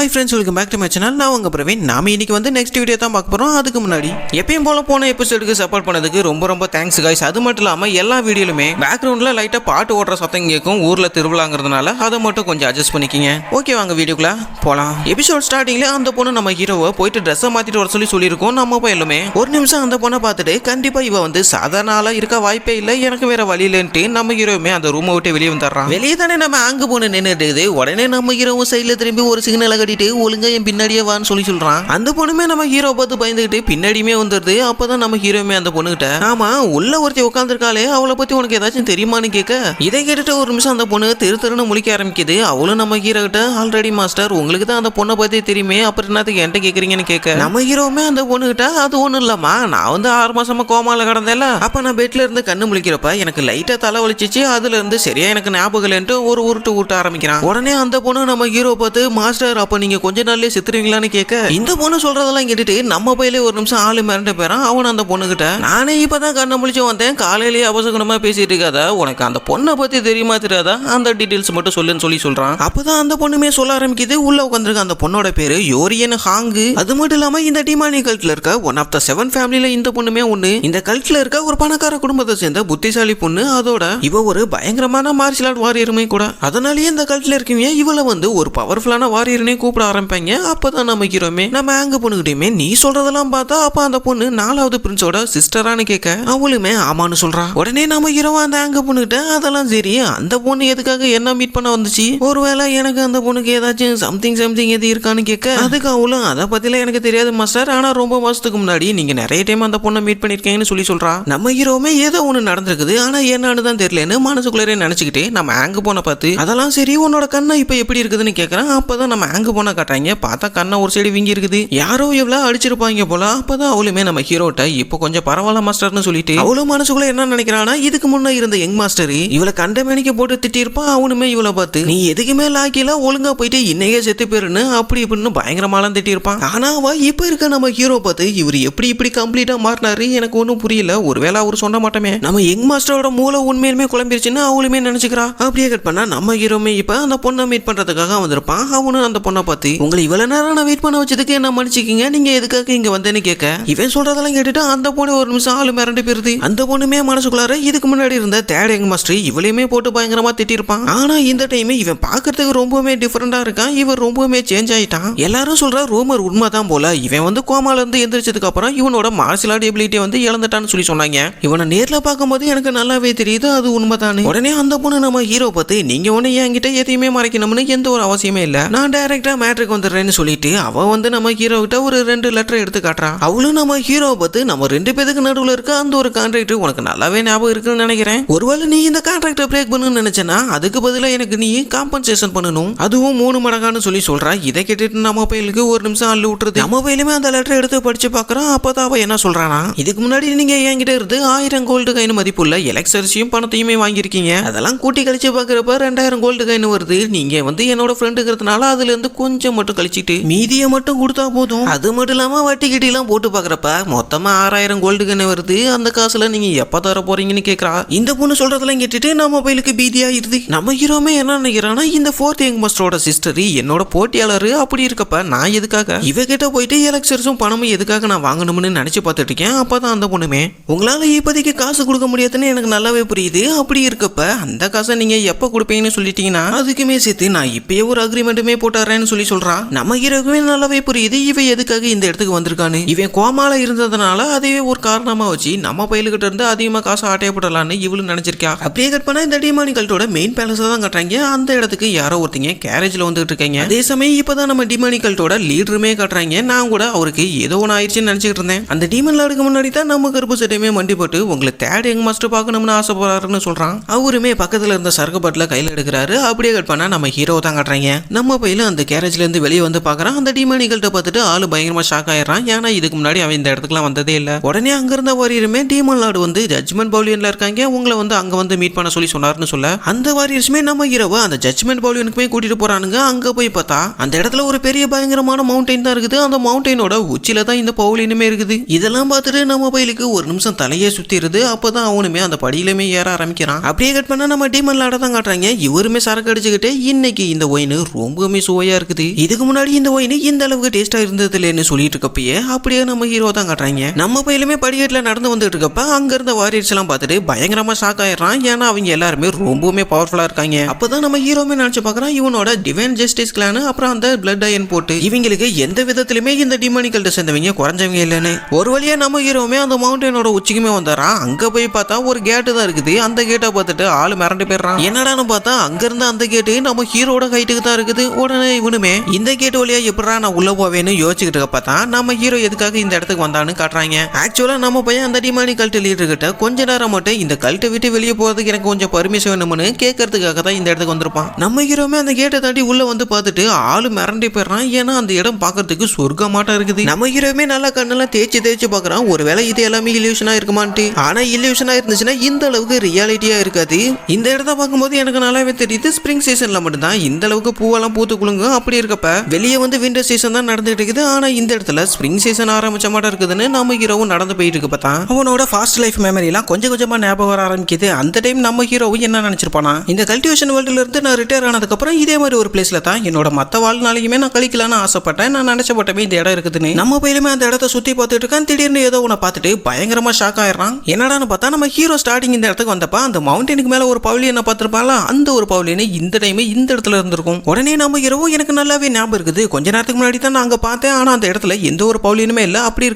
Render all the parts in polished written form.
Hi friends, welcome back to my channel. நான் உங்க பிரவீன். நாம இன்னைக்கு வந்து நெக்ஸ்ட் வீடியோ தான் பார்க்க போறோம். அதுக்கு முன்னாடி எப்பயும் போல போன எபிசோடுக்கு சப்போர்ட் பண்ணதுக்கு ரொம்ப தேங்க்ஸ் गाइस. அது மட்டும் இல்லாம எல்லா வீடியோலுமே பேக்ரவுண்ட்ல லைட்டா பாட்டு ஓடுற சத்தம் கேட்கும். ஊர்ல திருவிழாங்கிறதுனால அதை மட்டும் கொஞ்சம் அட்ஜஸ்ட் பண்ணிக்கிங்க. ஓகே, வாங்க வீடியோக்குள்ள போலாம். எபிசோட் ஸ்டார்டிங்ல அந்த பொண்ணு நம்ம ஹீரோவை போயிட்டு ட்ரெஸ்ஸை மாத்திட்டு வர சொல்லியிருக்கோம். நம்ம போயிலுமே ஒரு நிமிஷம் அந்த பொண்ணை பார்த்துட்டு கண்டிப்பா இவ வந்து சாதாரண ஆளா இருக்க வாய்ப்பே இல்லை, எனக்கு வேற வழி இல்லைன்ட்டு நம்ம ஹீரோவுமே அந்த ரூமை விட்டு வெளியே வந்துடுறான். வெளியே தானே நம்ம அங்க பொண்ணு நின்றுட்டு உடனே நம்ம ஹீரோவும் சைட்ல திரும்பி ஒரு சிக்னலை கட்டிட்டு ஒழுங்கா என் பின்னாடியே வான்னு சொல்றான். அந்த பொண்ணுமே நம்ம ஹீரோ பார்த்து பயந்துகிட்டு பின்னாடியுமே வந்துருது. அப்பதான் நம்ம ஹீரோமே அந்த பொண்ணுகிட்ட, ஆமா உள்ள ஒருத்தி உட்காந்துருக்காளே, அவளை பத்தி உனக்கு ஏதாச்சும் தெரியுமான்னு கேட்க, இதை கேட்டுட்டு ஒரு நிமிஷம் அந்த பொண்ணு திருன்னு முழிக்க ஆரம்பிக்குது. அவளும் நம்ம ஹீரோ கிட்ட, ஆல்ரெடி மாஸ்டர் உங்களுக்கு தான் அந்த பொண்ணை பத்தி தெரியுமே, அப்புறம் என்னத்துக்கு என்கிட்ட கேக்குறீங்கன்னு கேட்க, நம்ம ஹீரோவுமே அந்த பொண்ணுகிட்ட, அது ஒண்ணும் இல்லம்மா, நான் வந்து 6 மாசமா கோமால கடந்தேல, அப்ப நான் பெட்ல இருந்து கண்ணு முழிக்கிறப்ப எனக்கு லைட்டா தலை வலிச்சிச்சு, அதுல இருந்து சரியா எனக்கு ஞாபகம் இல்லைன்ட்டு ஒரு உருட்டு ஆரம்பிக்கிறான். உடனே அந்த பொண்ணு நம்ம ஹீரோ பார்த்து, மாஸ்டர் அப்ப நீங்க கொஞ்ச நாள்லயே செத்துருவீங்களான்னு கேட்க, இந்த பொண்ணு சொல்றதெல்லாம் கேட்டுட்டு நம்ம பையிலே ஒரு நிமிஷம் ஆளு மிரண்டு போறான். அவன் அந்த பொண்ணு கிட்ட, நானே இப்பதான் கண்ணை முழிச்சு வந்தேன், காலையிலேயே அவசகுணமா பேசிட்டு இருக்காதா, உனக்கு அந்த பொண்ணை பத்தி தெரியுமா தெரியாதா, அந்த டீடைல்ஸ் மட்டும் சொல்லுன்னு சொல்றான். அப்பதான் அந்த பொண்ணுமே சொல்ல ஆரம்பிக்குது. உள்ள உட்காந்துருக்க அந்த பொண்ணோட பேரு யோரியன் ஹாங்கு. அது மட்டும் இல்லாம இந்த டிமானி கல்ட்ல இருக்க ஒன் ஆஃப் த 7 ஃபேமிலில இந்த பொண்ணுமே ஒண்ணு. இந்த கல்ட்ல இருக்க ஒரு பணக்கார குடும்பத்தை சேர்ந்த புத்திசாலி பொண்ணு. அதோட இவ ஒரு பயங்கரமான மார்ஷல் ஆர்ட் வாரியருமே கூட. அதனாலேயே இந்த கல்ட்ல இருக்கீங்க இவளை வந்து ஒரு பவர்ஃபுல்லான வாரியர்னே கூப்பிட ஆரம்பிப்பாங்க. அப்பதான் நம்ம ஹீரோமே நம்ம அங்க பொண்ணுகிட்டயுமே, நீ சொல்றதெல்லாம் பார்த்தா அப்ப அந்த பொண்ணு 4வது பிரின்ஸோட சிஸ்டரானு கேட்க, அவளுமே ஆமான்னு சொல்றா. உடனே நம்ம ஹீரோவா அந்த அங்க பொண்ணுகிட்ட, அதெல்லாம் சரி, அந்த பொண்ணு எதுக்காக என்ன மீட் பண்ண வந்துச்சு, ஒருவேளை எனக்கு அந்த பொண்ணுக்கு ஏதாச்சும் சம்திங் எது இருக்கான்னு கேட்க, அதுக்கு அவளும் அதை பத்திலாம் எனக்கு தெரியாது மாஸ்டர், ஆனா ரொம்ப மாசத்துக்கு முன்னாடி நீங்க நிறைய டைம் அந்த பொண்ணை மீட் பண்ணிருக்கீங்கன்னு சொல்றா. நம்ம ஹீரோவுமே ஏதோ ஒண்ணு நடந்திருக்குது, ஆனா என்னன்னு தான் தெரியலன்னு மனசுக்குள்ளே நினைச்சுக்கிட்டே நம்ம அங்க போன பார்த்து, அதெல்லாம் சரி உன்னோட கண்ணை இப்ப எப்படி இருக்குதுன்னு கேட்கறான். அப்பதான் நம்ம அங்க போன காட்டுறாங்க. பார்த்தா கண்ணை ஒரு சைடு வீங்கி இருக்குது, யாரோ எவ்வளவு அடிச்சிருப்பாங்க போல. அப்பதான் அவளுமே நம்ம ஹீரோட்ட இப்போ கொஞ்சம் பரவாயில்ல மாஸ்டர்னு சொல்லிட்டு, அவளும் மனசுக்குள்ள என்ன நினைக்கிறானா, இதுக்கு முன்ன இருந்த யங் மாஸ்டர் இவளை கண்டமேனிக்கு போட்டு திட்டிருப்பான். அவனுமே இவளை பார்த்து, நீ எதுக்குமே லாக்கில ஒழுங்கா போயிட்டு இன்னைக்கே செத்து போயிருன்னு அப்படி இப்படின்னு பயங்கரமாலாம் திட்டிருப்பான். ஆனா அவ இப்ப இருக்க நம்ம ஹீரோ பார்த்து, இவர் எப்படி கம்ப்ளீட்டா மாறினாரு எனக்கு ஒன்னும் புரியல, ஒருவேளை அவர் சொன்ன மாட்டோமே நம்ம யங் மாஸ்டரோட மூளை உண்மையிலுமே குழம்பிருச்சுன்னு அவளுமே நினைச்சுக்கிறா. அப்படியே கட் பண்ணா நம்ம ஹீரோமே இப்ப அந்த பொண்ணை மீட் பண்றதுக்காக வந்திருப்பான். அவனு அந்த பொண்ணை பார்த்து, உங்களை இவ்வளவு நேரம் நான் வெயிட் பண்ண வச்சதுக்கு என்ன மன்னிச்சுக்கீங்க, நீங்க எதுக்காக இங்க வந்தேன்னு கேட்க, இவன் சொல்றதெல்லாம் கேட்டுட்டு அந்த பொண்ணு ஒரு நிமிஷம் ஆளு மிரண்டு போயிருது. அந்த பொண்ணுமே மனசுக்குள்ளார இதுக்கு முன்னாடி இருந்த தேர்ட் யங் மாஸ்டர் இவளையுமே போட்டு பயங்கரமா திட்டிருப்பான். ஆனா இந்த டைம் இவன் பாக்குறதுக்கு ரொம்பவுமே டிஃபரெண்டா இருக்கான், இவன் ரொம்பவுமே சேஞ்ச் ஆயிட்டான். எல்லாரும் சொல்ற ரூமர் உண்மைதான் போல, இவன் வந்து கோமால இருந்து எந்திரிச்சதுக்கு அப்புறம் இவனோட மார்ஷல் ஆர்ட் எபிலிட்டி வந்து இழந்துட்டான்னு சொன்னாங்க. இவனை நேர்ல பார்க்கும்போது எனக்கு நல்லாவே தெரியுது அது உண்மைதான். உடனே அந்த பொண்ணு நம்ம ஹீரோ பார்த்து, நீங்க ஒண்ணு என்கிட்ட எதையுமே மறைக்கணும்னு எந்த ஒரு அவசியமே இல்ல, நான் டைரக்டா மேட்ருக்கு வந்துடுறேன்னு சொல்லிட்டு அவ வந்து நம்ம ஹீரோ கிட்ட ஒரு 2 லெட்டர் எடுத்து காட்டுறா. அவளும் நம்ம ஹீரோ பார்த்து, நம்ம 2 பேருக்கு நடுவில் இருக்க அந்த ஒரு கான்ட்ராக்ட் உனக்கு நல்லாவே ஞாபகம் இருக்குன்னு நினைக்கிறேன், ஒருவேளை நீ இந்த கான்ட்ராக்டை பிரேக் பண்ணணும்னு நினைச்சனா அதுக்கு பதிலா எனக்கு நீ காம்பன்சேஷன் பண்ணணும், அதுவும் 3 மடங்கான்னு சொல்றா. இதை கேட்டுட்டு நம்ம பையலுக்கு ஒரு நிமிஷம் அள்ளு விட்டுருது. நம்ம பையலுமே அந்த லெட்டர் எடுத்து படிச்சு பாக்குறான். அப்பதான் அவ என்ன சொல்றானா, இதுக்கு முன்னாடி நீங்க என்கிட்ட இருந்து 1000 கோல்டு காயின் மதிப்புள்ள எலக்சர்ஸையும் பணத்தையுமே வாங்கியிருக்கீங்க, அதெல்லாம் கூட்டி கழிச்சு பாக்குறப்ப 2000 கோல்டு காயின் வருது. நீங்க வந்து என்னோட ஃப்ரெண்டுங்கிறதுனால அதுல இருந்து கொஞ்சம் மட்டும் கழிச்சிட்டு மீதியை மட்டும் கொடுத்தா போதும், அது மட்டும் இல்லாம வட்டி கிட்டி எல்லாம் போட்டு பாக்குறப்ப மொத்தமா 6000 கோல்டு காயின் வருது, அந்த காசுல நீங்க எப்ப தர போறீங்கன்னு கேக்குறா. இந்த பொண்ணு சொல்றதெல்லாம் கேட்டுட்டு நம்ம பையலுக்கு பீதியாயிருது. நம்ம ஹீரோமே என்ன நினைக்கிறானா, இந்த 4th யங் மாஸ்டரோட சிஸ்டர் என்னோட போட்டியாளர், அப்படி இருக்கப்ப நான் எதுக்காக இவ கிட்ட போயிட்டு எலக்சர்ஸும் பணமும் எதுக்காக நான் வாங்கணும்னு நினைச்சு பார்த்துட்டு இருக்கேன். அப்பதான் அந்த பொண்ணுமே, உங்களால இப்போதைக்கு காசு கொடுக்க முடியாதுன்னு எனக்கு நல்லாவே புரியுது, அப்படி இருக்கப்ப அந்த காசை நீங்க எப்ப கொடுப்பீங்கன்னு சொல்லிட்டீங்கன்னா அதுக்குமே சேர்த்து நான் இப்பயே ஒரு அக்ரிமெண்ட்டுமே போட்டுறேன்னு சொல்றா. நம்ம ஹீரோக்குமே நல்லாவே புரியுது இவ எதுக்காக இந்த இடத்துக்கு வந்திருக்கான்னு. இவன் கோமால இருந்ததுனால அதையே ஒரு காரணமா வச்சு நம்ம பையலுக்கிட்ட இருந்து அதிகமா காசு ஆட்டையப்படலான்னு இவளும் நினைச்சிருக்கா. அப்படியே கட் பண்ணா இந்த டிமானி கல்ட்டோட மெயின் பேலஸ் தான் கட்டுறாங்க. அந்த இடத்துக்கு யாரோ ஒருத்தங்க கேரேஜ்ல வந்துட்டு இருக்காங்க. அதே சமயம் இப்பதான் நம்ம டிமானி கல்ட்டோட லீடருமே கட்டுறாங்க. நான் கூட அவருக்கு ஏதோ ஒன்று ஆயிடுச்சுன்னு நினைச்சுக்கிட்டு இருந்தேன். அந்த டீமன் லாடுக்கு முன்னாடி தான் நம்ம கருப்பு சட்டையுமே மண்டி போட்டு உங்களை தேர்ட் யங் மாஸ்டர் பார்க்கணும்னு ஆசைப்படுறாருன்னு சொல்றான். அவருமே பக்கத்துல இருந்த சரக்கு பாட்டில கையில எடுக்கிறாரு. அப்படியே கட் பண்ணா நம்ம ஹீரோ தான் கட்டுறாங்க. நம்ம பையில அந்த கேரேஜ்ல இருந்து வெளியே வந்து பாக்குறான். அந்த டிமானி கல்ட்ட பார்த்துட்டு ஆளு பயங்கரமா ஷாக் ஆயிடுறான். ஏன்னா இதுக்கு முன்னாடி அவன் இந்த இடத்துக்குலாம் வந்ததே இல்ல. உடனே அங்க இருந்த வாரியருமே டீமன் லார்டு வந்து ஜட்ஜ்மெண்ட் பவுலியன்ல இருக்காங்க, உங்களை வந்து அங்க வந்து மீட் பண்ண சொன்னாருன்னு சொல்ல, அந்த வாரியர்ஸுமே நம்ம ஹீரோவை அந்த ஜட்ஜ்மெண்ட் பவுலியனுக்குமே கூட்டிட்டு போறானுங்க. அங்க போய் பார்த்தா அந்த இடத்துல ஒரு பெரிய பயங்கரமான மவுண்டைன் தான் இருக்குது. அந்த மவுண்டைனோட உச்சில தான் இந்த பவுலியனுமே இருக்குது. இதெல்லாம் பார்த்துட்டு நம்ம பையலுக்கு ஒரு நிமிஷம் தலையே சுத்திடுது. அப்பதான் அவனுமே அந்த படியிலுமே ஏற ஆரம்பிக்கிறான். அப்படியே கட் பண்ணா நம்ம டீமன் லார்ட தான் காட்டுறாங்க. இவருமே சரக்கு அடிச்சுக்கிட்டு, இன்னைக்கு இந்த ஒயின் ரொம்பவுமே சுவையா இருக்குது, இருக்குது. இதுக்கு முன்னாடி இந்த ஒயின் இந்த அளவுக்கு டேஸ்டா இருந்தது இல்லைன்னு சொல்லிட்டு இருக்கப்பயே அப்படியே நம்ம ஹீரோ தான் காட்டுறாங்க. நம்ம பையிலுமே படிக்கட்டுல நடந்து வந்துட்டு இருக்கப்ப அங்க இருந்த வாரியர்ஸ் எல்லாம் பார்த்துட்டு பயங்கரமா ஷாக் ஆயிடுறான். ஏன்னா அவங்க எல்லாருமே ரொம்பவுமே பவர்ஃபுல்லா இருக்காங்க. அப்பதான் நம்ம ஹீரோமே நினைச்சு பாக்குறான் இவனோட டிவைன் ஜஸ்டிஸ் கிளான் அப்புறம் அந்த பிளட் அயன் போட்டு இவங்களுக்கு எந்த விதத்திலுமே இந்த டிமானிக்கல்ட்ட சேர்ந்தவங்க குறைஞ்சவங்க இல்லைன்னு. ஒரு வழியா நம்ம ஹீரோமே அந்த மவுண்டனோட உச்சிக்குமே வந்தாரான். அங்க போய் பார்த்தா ஒரு கேட்டு தான் இருக்குது. அந்த கேட்டை பார்த்துட்டு ஆளு மிரண்டு போயிடுறான். என்னடான்னு பார்த்தா அங்க இருந்த அந்த கேட்டு நம்ம ஹீரோட ஹைட்டுக்கு தான் இருக்குது. உடனே இவனுமே இந்த கேட்டு வழியா எப்படா நான் உள்ள போவேன்னு யோசிச்சுக்கிட்டு இருக்கப்ப நம்ம ஹீரோ எதுக்காக இந்த இடத்துக்கு வந்தான்னு காட்டுறாங்க. ஆக்சுவலா நம்ம பையன் அந்த டிமானி கல்ட் லீடர் கிட்ட கொஞ்ச நேரம் மட்டும் இந்த கல்ட்டை விட்டு வெளியே போறதுக்கு எனக்கு கொஞ்சம் பர்மிஷன் வேணும்னு கேட்கறதுக்காக தான் இந்த இடத்துக்கு வந்திருப்பான். நம்ம ஹீரோமே அந்த கேட்டை தாண்டி உள்ள வந்து பார்த்துட்டு ஆளு மிரண்டி போயிடுறான். ஏன்னா அந்த இடம் பார்க்கறதுக்கு சொர்க்கமாட்டம் இருக்குது. நம்ம ஹீரோமே நல்லா கண்ணெல்லாம் தேய்ச்சி பார்க்கறான். ஒருவேளை இது எல்லாமே இல்யூஷனா இருக்குமான்ட்டு. ஆனா இல்யூஷனா இருந்துச்சுன்னா இந்த அளவுக்கு ரியாலிட்டியா இருக்காது. இந்த இடத்த பார்க்கும்போது எனக்கு நல்லாவே தெரியுது ஸ்ப்ரிங் சீசன்ல மட்டும்தான் இந்த அளவுக்கு பூவெல்லாம் பூத்து குலுங்கும். அப்படி இருக்கப்ப வெளியே வந்து விண்டர் சீசன் தான் நடந்துட்டு இருக்குது. ஆனா இந்த இடத்துல ஸ்ப்ரிங் சீசன் ஆரம்பிச்ச மாட்டா இருக்குதுன்னு நம்ம ஹீரோவும் நடந்து போயிட்டு இருக்கு. பார்த்தா அவனோட ஃபாஸ்ட் லைஃப் மெமரி எல்லாம் கொஞ்சம் கொஞ்சமா ஞாபகம் வர ஆரம்பிக்குது. அந்த டைம் நம்ம ஹீரோவும் என்ன நினைச்சிருப்பானா இந்த கல்டிவேஷன் வேர்ல்டுல இருந்து நான் ரிட்டையர் ஆனதுக்கு அப்புறம் இதே மாதிரி ஒரு பிளேஸ்ல தான் என்னோட மத்த வாழ்நாளையுமே நான் கழிக்கலாம்னு ஆசைப்பட்டேன். நான் நினைச்சப்பட்டமே இந்த இடம் இருக்குதுன்னு. நம்ம பையிலுமே அந்த இடத்த சுத்தி பார்த்துட்டு இருக்கான். திடீர்னு ஏதோ உன்னை பார்த்துட்டு பயங்கரமா ஷாக் ஆயிடுறான். என்னடான்னு பார்த்தா நம்ம ஹீரோ ஸ்டார்டிங் இந்த இடத்துக்கு வந்தப்ப அந்த மவுண்டனுக்கு மேல ஒரு பவுலியனை பார்த்திருப்பாங்களா, அந்த ஒரு பவுலியனை இந்த டைம் இந்த இடத்துல இருந்திருக்கும். உடனே நம்ம ஹீரோ எனக்கு நல்லாவே ஞாபகம் இருக்குது. கொஞ்ச நேரத்துக்கு முன்னாடி தான் நான் அங்க பார்த்தேன். ஆனா அந்த இடத்துல எந்த ஒரு பவுலியனுமே இல்ல. அப்படி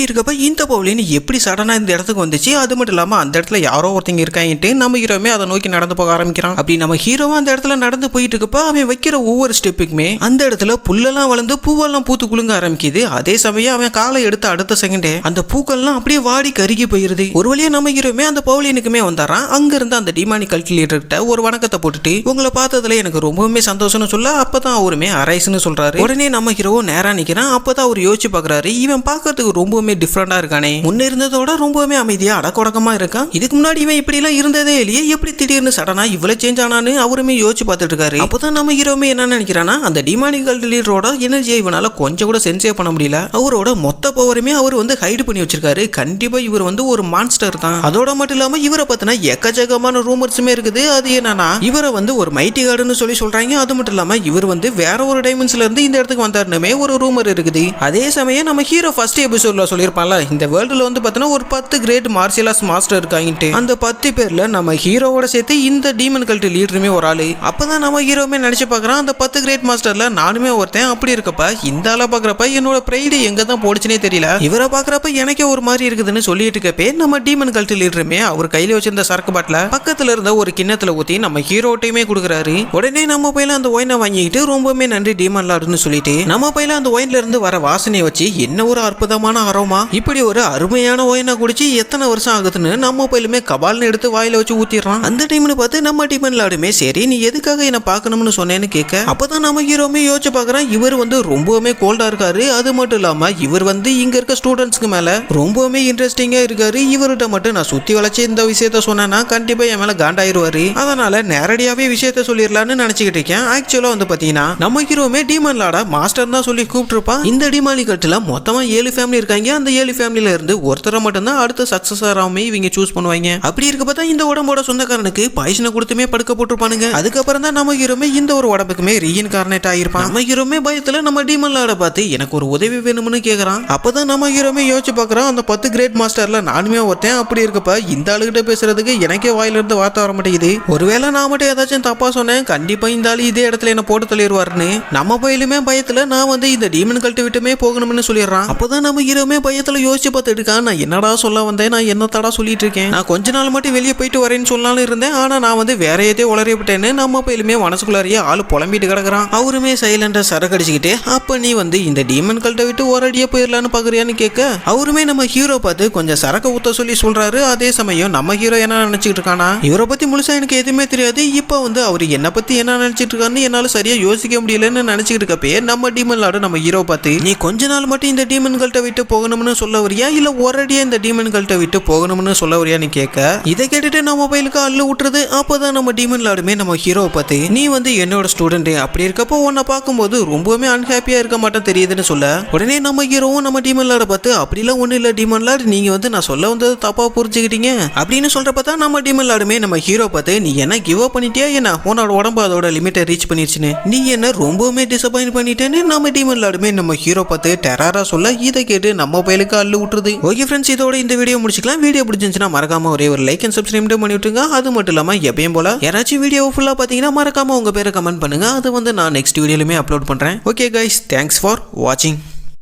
இருக்கப்ப இந்த பவுலியன் எப்படி சடனா இந்த இடத்துக்கு வந்துச்சு, அது மட்டும் இல்லாம அந்த இடத்துல யாரோ ஒருத்தங்க இருக்காங்கட்டு நம்ம ஹீரோமே அதை நோக்கி நடந்து போக ஆரம்பிக்கிறான். அப்படி நம்ம ஹீரோவா அந்த இடத்துல நடந்து போயிட்டு இருக்கப்ப அவன் வைக்கிற ஒவ்வொரு ஸ்டெப்புக்குமே அந்த இடத்துல புல்லெல்லாம் வளர்ந்து பூவெல்லாம் பூத்து குலுங்க ஆரம்பிக்குது. அதே சமயம் அவன் காலை எடுத்த அடுத்த செகண்டே அந்த பூக்கள்லாம் அப்படியே வாடி கருகி போயிருது. ஒரு வழியா நம்ம ஹீரோமே அந்த பவுலியனுக்குமே வந்தாரான். அங்க இருந்து அந்த டிமானி கல்குலேட்டர் கிட்ட ஒரு வணக்கத்தை போட்டுட்டு உங்களை பார்த்ததுல எனக்கு ரொம்பவுமே சந்தோஷம்னு சொல்ல அப்பதான் அவருமே அரைஸ்னு சொல்றாரு. உடனே நம்ம ஹீரோ நேரா நிக்கிறான். அப்பதான் அவர் யோசிச்சு பாக்குறாரு இவன் பார்க்கறதுக்கு ரொம்பவுமே டிஃப்ரெண்டா இருக்கானே, முன்ன இருந்ததோட ரொம்பவுமே அமைதியா அடக்கொடக்கமா இருக்கான். இதுக்கு முன்னாடி இவன் இப்படி எல்லாம் இருந்ததே இல்லையே, எப்படி திடீர்னு சடனா இவ்வளவு சேஞ்ச் ஆனான்னு அவருமே யோசிச்சு பார்த்துட்டு இருக்காரு. அப்பதான் நம்ம ஹீரோமே என்ன நினைக்கிறானா அந்த டிமானி கல்குலேட்டரோட எனர்ஜியை இவனால கொஞ்சம் கூட சென்சே பண்ண முடியல. அவரோட மொத்த பவருமே அவர் வந்து ஹைட் பண்ணி வச்சிருக்காரு. கண்டிப்பா இவர் வந்து ஒரு மான்ஸ்டர் தான். அதோட மட்டும் இல்லாம இவரை பத்தின எக்கச்சக்கமான ரூமர்ஸுமே இருக்குது. அது என்னன்னா இவரை வந்து ஒரு மைட்டி கார்டுன்னு சொல்றாங்க. அது மட்டும் இல்லாம இவர் வந்து வேற ஒரு டைமென்ஷன்ல இருந்து இந்த இடத்துக்கு வந்தாருன்னு ஒரு ரூமர் இருக்குது. அதே சமயம் நம்ம ஹீரோ ஃபர்ஸ்ட் எபிசோட்ல சொல்லிருப்பான்ல இந்த வேர்ல்டுல வந்து பார்த்தீங்கன்னா ஒரு 10 கிரேட் மார்ஷியல் ஆர்ட்ஸ் மாஸ்டர் இருக்காங்கட்டு. அந்த 10 பேர்ல நம்ம ஹீரோவோட சேர்த்து இந்த டீமன் கல்ட் லீடருமே ஒரு ஆளு. அப்பதான் நம்ம ஹீரோமே நினைச்சு பாக்குறான் அந்த 10 கிரேட் மாஸ்டர்ல நானுமே ஒருத்தன். அப்படி இருக்கப்ப இந்த ஆளை பாக்குறப்ப என்னோட பிரைடு எங்க தான் போடுச்சுனே தெரியல. இவரை பாக்குறப்ப எனக்கே ஒரு மாதிரி இருக்குதுன்னு சொல்லிட்டு இருக்கப்பே நம்ம டீமன் கல்ட் லீடருமே அவர் கையில வச்சிருந்த சரக்கு பாட்டில பக்கத்துல இருந்த ஒரு கிண்ணத்துல ஊத்தி நம்ம ஹீரோட்டையுமே கொடுக்குறாரு. உடனே நம்ம பையில அந்த ஒயினை வாங்கிட்டு ரொம்பவுமே நன்றி டீமன் லார்டுன்னு சொல்லிட்டு நம்ம பையில அந்த ஒயின்ல இருந்து வர வாசனையை வச்சு என்ன ஒரு அற்புதமான அரோமா, இப்படி ஒரு அருமையான ஒயினை குடிச்சு எத்தனை வருஷம் ஆகுதுன்னு நம்ம பையிலுமே கபால்னு எடுத்து வாயில வச்சு ஊத்திடுறான். அந்த டைம்னு பார்த்து நம்ம டீமன் லார்டுமே சரி நீ எதுக்காக என்ன பார்க்கணும்னு சொன்னேன்னு கேட்க அப்பதான் நம்ம ஹீரோமே யோசிச்சு பாக்குறான் இவர் வந்து ரொம்பவுமே கோல்டா இருக்காரு. அது மட்டும் இல்லாம இவர் வந்து இங்க இருக்க ஸ்டூடெண்ட்ஸ்க்கு மேல ரொம்பவுமே இன்ட்ரெஸ்டிங்கா இருக்காரு. இவர்கிட்ட மட்டும் நான் சுத்தி வளைச்சு இந்த விஷயத்த சொன்னா கண்டிப்பா என் மேல காண்டாயிருவாரு. அதனால நேரடியாவே விஷயத்த சொல்லிடலான்னு நினைச்சுக்கிட்டு இருக்கேன். ஆக்சுவலா வந்து பாத்தீங்கன்னா நம்ம ஹீரோமே டீமன் லார்ட மாஸ்டர் தான் சொல்லி கூப்பிட்டுருப்பான். இந்த டிமானி கல்ட்ல மொத்தமா 7 ஃபேமிலி இருக்காங்க. அந்த 7 ஃபேமிலில இருந்து ஒருத்தரை மட்டும்தான் அடுத்த சக்சஸராமே இவங்க சூஸ் பண்ணுவாங்க. அப்படி இருக்க பார்த்தா இந்த உடம்போட சொந்தக்காரனுக்கு பாய்சனை கொடுத்துமே படுக்க போட்டுருப்பானுங்க. அதுக்கப்புறம் தான் நம்ம ஹீரோமே இந்த ஒரு உடம்புக்குமே ரீஇன்கார்னேட் ஆயிருப்பான். நம்ம ஹீரோமே பயத்துல நம்ம டீமன் லார்ட பார்த்து எனக்கு ஒரு உதவி வேணும்னு கேக்குறான். அப்பதான் நம்ம ஹீரோமே யோசிச்சு பாக்குறான் அந்த 10 கிரேட் மாஸ்டர்ல நானுமே ஒருத்தன். அப்படி இருக்கப்ப இந்த ஆளுகிட்ட பேசுறதுக்கு எனக்கே வாயில இருந்து வார்த்தை வர மாட்டேங்குது. ஒருவேளை நான் மட்டும் ஏதாச்சும் தப்பா சொன்னேன் கண்டிப்பா இந்த ஆளு இதே இடத்துல என்ன போட்டு தள்ளிடுவாருன்னு நம்ம பையிலுமே பயத்துல நான் வந்து இந்த டீமன் கல்ட் விட்டுமே போகணும்னு சொல்லிடுறான். அப்பதான் நம்ம ஹீரோமே பயத்துல யோசிச்சு பார்த்துட்டு இருக்கான். நான் என்னடா சொல்ல வந்தேன், நான் என்ன தடா சொல்லிட்டு இருக்கேன், நான் கொஞ்ச நாள் மட்டும் வெளியே போயிட்டு வரேன்னு சொல்லலாம்னு இருந்தேன். ஆனா நான் வந்து வேற ஏதோ உளறிவிட்டேன்னு நம்ம பையிலுமே மனசுக்குள்ளாரியே ஆளு புலம்பிட்டு கிடக்குறான். அவருமே சைலண்டா சரக்கு அடிச்சுக்கிட்டு அப்ப நீ வந்து இந்த டீமன் கல்ட்டை விட்டு ஓரடியே போயிடலான்னு பாக்குறியான்னு கேட்க அவருமே நம்ம ஹீரோ பார்த்து கொஞ்சம் சரக்கு ஊத்த சொல்லி சொல்றாரு. அதே சமயம் நம்ம ஹீரோ என்ன நினைச்சிட்டு இருக்கானா இவரை பத்தி முழுசா எனக்கு எதுவுமே தெரியாது. இப்ப வந்து அவரு என்ன பத்தி என்ன நினைச்சிட்டு இருக்காருன்னு என்னால சரியா யோசிக்க முடியலன்னு நினைச்சிட்டு இருக்கப்பே நம்ம டீமன் லார்டு நம்ம ஹீரோ பார்த்து நீ கொஞ்ச நாள் மட்டும் இந்த டீமன் கல்ட்டை விட்டு போகணும்னு சொல்ல வரியா இல்ல ஒரடியா இந்த டீமன் கல்ட்டை விட்டு போகணும்னு சொல்ல வரியான்னு கேட்க இதை கேட்டுட்டு நம்ம மொபைலுக்கு அள்ளு விட்டுறது. அப்பதான் நம்ம டீமன் லார்டுமே நம்ம ஹீரோவை பார்த்து நீ வந்து என்னோட ஸ்டூடெண்ட், அப்படி இருக்கப்போ உன்னை பார்க்கும்போது ரொம்பவுமே அன்ஹாப்பியா இருக்க மாட்டேன் தெரியுதுன்னு சொல்ல உடனே நம்ம ஹீரோவும் நம்ம டீமன் லார்டை பார்த்து அப்படிலாம் ஒண்ணு இல்ல டீமன் லார்டு, நீங்க வந்து நான் சொல்ல வந்தது தப்பா புரிஞ்சுக்கிட்டீங்க அப்படின்னு சொல்றப்பதான் நம்ம டீமன் லார்டுமே நம்ம ஹீரோ பார்த்து நீ என்ன கிவ் அப் பண்ணிட்டியா என்ன, உன்னோட உடம்பு அதோட லிமிட்டை ரீச் பண்ணிருச்சுன்னு, நீ என்ன ரொம்பவுமே டிசப்பாயிண்ட் பண்ணிட்டேன்னு நம்ம டீம் எல்லாருமே நம்ம ஹீரோ பார்த்து டெரரா சொல்ல இதை கேட்டு நம்ம பையலுக்கு அள்ளு விட்டுருது. ஓகே ஃப்ரெண்ட்ஸ், இதோட இந்த வீடியோ முடிச்சுக்கலாம். வீடியோ பிடிச்சிருந்துச்சுன்னா மறக்காம ஒரே ஒரு லைக் அண்ட் சப்ஸ்கிரைப் பண்ணி விட்டுருங்க. அது மட்டும் இல்லாமல் எப்பயும் போல யாராச்சும் வீடியோ ஃபுல்லாக பார்த்தீங்கன்னா மறக்காம உங்க பேரை கமெண்ட் பண்ணுங்க. அது வந்து நான் நெக்ஸ்ட் வீடியோலுமே அப்லோட் பண்றேன். ஓகே கைஸ், தேங்க்ஸ் ஃபார் வாட்சிங்.